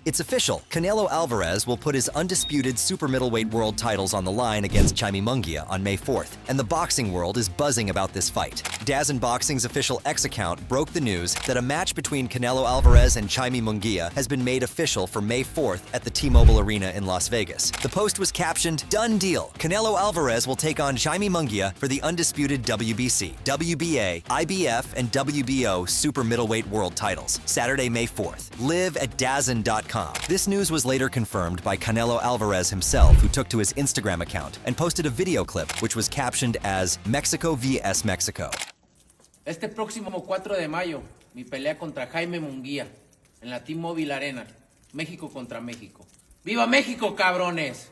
It's official. Canelo Alvarez will put his undisputed super middleweight world titles on the line against Jaime Munguia on May 4th, and the boxing world is buzzing about this fight. DAZN Boxing's official X account broke the news that a match between Canelo Alvarez and Jaime Munguia has been made official for May 4th at the T-Mobile Arena in Las Vegas. The post was captioned, "Done deal. Canelo Alvarez will take on Jaime Munguia for the undisputed WBC, WBA, IBF, and WBO super middleweight world titles, Saturday, May 4th. Live at DAZN.com. This news was later confirmed by Canelo Alvarez himself, who took to his Instagram account and posted a video clip which was captioned as Mexico vs. Mexico. Este próximo 4 de mayo, mi pelea contra Jaime Munguia en la T-Mobile Arena, México contra México. ¡Viva México, cabrones!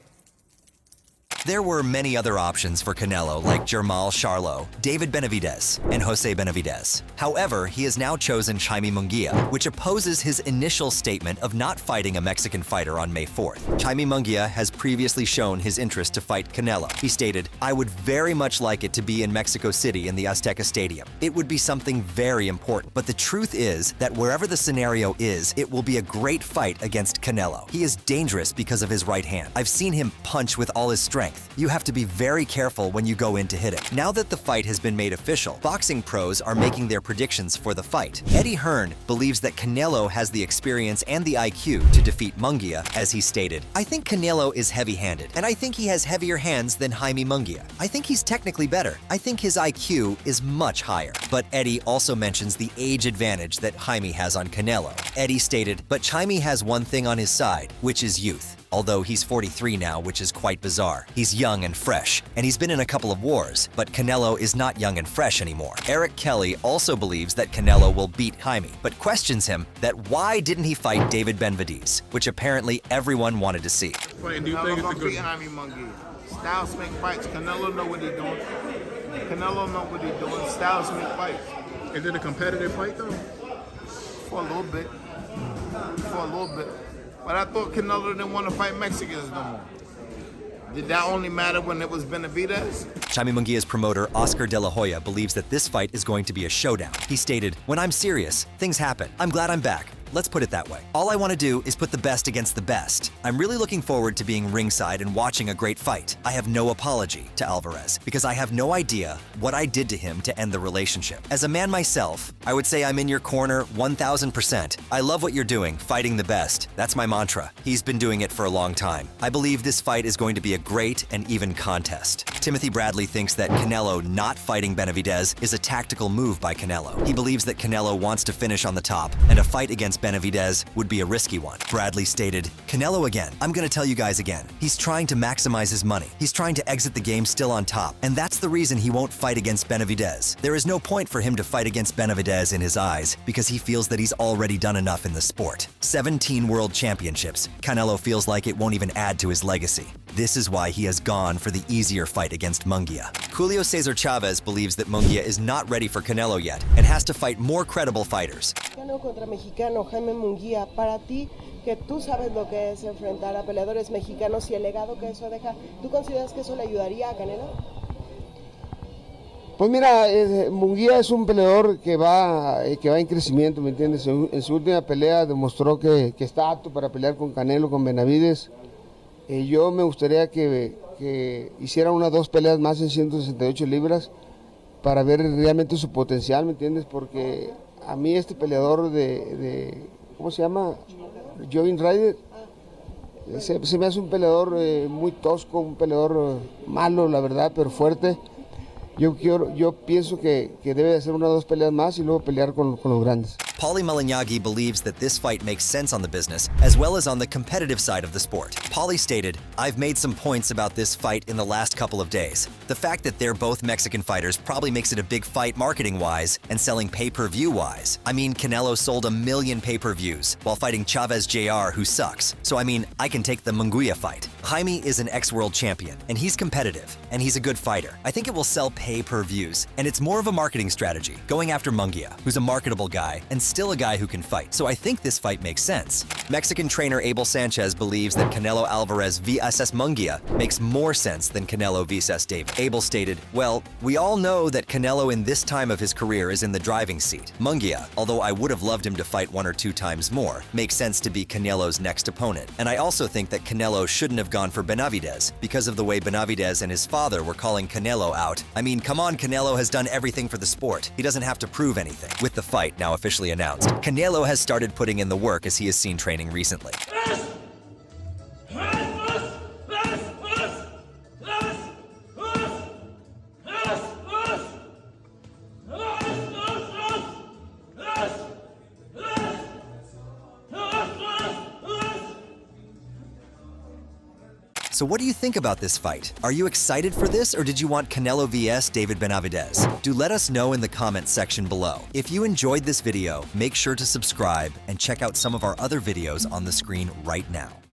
There were many other options for Canelo, like Jermall Charlo, David Benavidez, and Jose Benavidez. However, he has now chosen Jaime Munguia, which opposes his initial statement of not fighting a Mexican fighter on May 4th. Jaime Munguia has previously shown his interest to fight Canelo. He stated, "I would very much like it to be in Mexico City in the Azteca Stadium. It would be something very important. But the truth is that wherever the scenario is, it will be a great fight against Canelo. He is dangerous because of his right hand. I've seen him punch with all his strength. You have to be very careful when you go in to hit him." Now that the fight has been made official, boxing pros are making their predictions for the fight. Eddie Hearn believes that Canelo has the experience and the IQ to defeat Munguia, as he stated, "I think Canelo is heavy-handed, and I think he has heavier hands than Jaime Munguia. I think he's technically better. I think his IQ is much higher." But Eddie also mentions the age advantage that Jaime has on Canelo. Eddie stated, "But Jaime has one thing on his side, which is youth. Although he's 43 now, which is quite bizarre. He's young and fresh, and he's been in a couple of wars, but Canelo is not young and fresh anymore." Eric Kelly also believes that Canelo will beat Jaime, but questions him that why didn't he fight David Benavidez, which apparently everyone wanted to see. Wait, do you think it's a good Jaime Munguia? Styles make fights. Canelo know what he's doing. Canelo know what he's doing. Styles make fights. Is it a competitive fight though? For a little bit. But I thought Canelo didn't want to fight Mexicans no more. Did that only matter when it was Benavidez? Jaime Munguia's promoter, Oscar De La Hoya, believes that this fight is going to be a showdown. He stated, "When I'm serious, things happen. I'm glad I'm back. Let's put it that way. All I want to do is put the best against the best. I'm really looking forward to being ringside and watching a great fight. I have no apology to Alvarez because I have no idea what I did to him to end the relationship. As a man myself, I would say I'm in your corner 1000%. I love what you're doing, fighting the best. That's my mantra. He's been doing it for a long time. I believe this fight is going to be a great and even contest." Timothy Bradley thinks that Canelo not fighting Benavidez is a tactical move by Canelo. He believes that Canelo wants to finish on the top, and a fight against Benavidez would be a risky one. Bradley stated, "Canelo again. I'm going to tell you guys again. He's trying to maximize his money. He's trying to exit the game still on top, and that's the reason he won't fight against Benavidez. There is no point for him to fight against Benavidez in his eyes because he feels that he's already done enough in the sport. 17 world championships. Canelo feels like it won't even add to his legacy. This is why he has gone for the easier fight against Munguia." Julio Cesar Chavez believes that Munguia is not ready for Canelo yet and has to fight more credible fighters. Mexicano contra mexicano, Jaime Munguia, para ti, que tú sabes lo que es enfrentar a peleadores mexicanos y el legado que eso deja, ¿tú consideras que eso le ayudaría a Canelo? Pues mira, Munguia es un peleador que va en crecimiento, ¿me entiendes? En su última pelea demostró que está apto para pelear con Canelo, con Benavidez. Yo me gustaría que hiciera 1 o 2 peleas más en 168 libras para ver realmente su potencial, ¿me entiendes? Porque a mí este peleador de ¿cómo se llama? Joe Ryder, se me hace un peleador muy tosco, un peleador malo, la verdad, pero fuerte. Yo pienso que debe de hacer 1 o 2 peleas más y luego pelear con los grandes. Paulie Malignaggi believes that this fight makes sense on the business as well as on the competitive side of the sport. Paulie stated, "I've made some points about this fight in the last couple of days. The fact that they're both Mexican fighters probably makes it a big fight marketing-wise and selling pay-per-view-wise. I mean, Canelo sold 1 million pay-per-views while fighting Chavez Jr., who sucks. So I mean, I can take the Munguia fight. Jaime is an ex-world champion, and he's competitive, and he's a good fighter. I think it will sell pay-per-views, and it's more of a marketing strategy, going after Munguia, who's a marketable guy, and still a guy who can fight, so I think this fight makes sense. Mexican trainer Abel Sanchez believes that Canelo Alvarez vs Munguia makes more sense than Canelo vs David. Abel stated, "Well, we all know that Canelo in this time of his career is in the driving seat. Munguia, although I would have loved him to fight 1 or 2 times more, makes sense to be Canelo's next opponent. And I also think that Canelo shouldn't have gone for Benavidez because of the way Benavidez and his father were calling Canelo out. I mean, come on, Canelo has done everything for the sport. He doesn't have to prove anything." With the fight now officially announced, Canelo has started putting in the work as he has seen training recently. So what do you think about this fight? Are you excited for this, or did you want Canelo vs David Benavidez? Do let us know in the comments section below. If you enjoyed this video, make sure to subscribe and check out some of our other videos on the screen right now.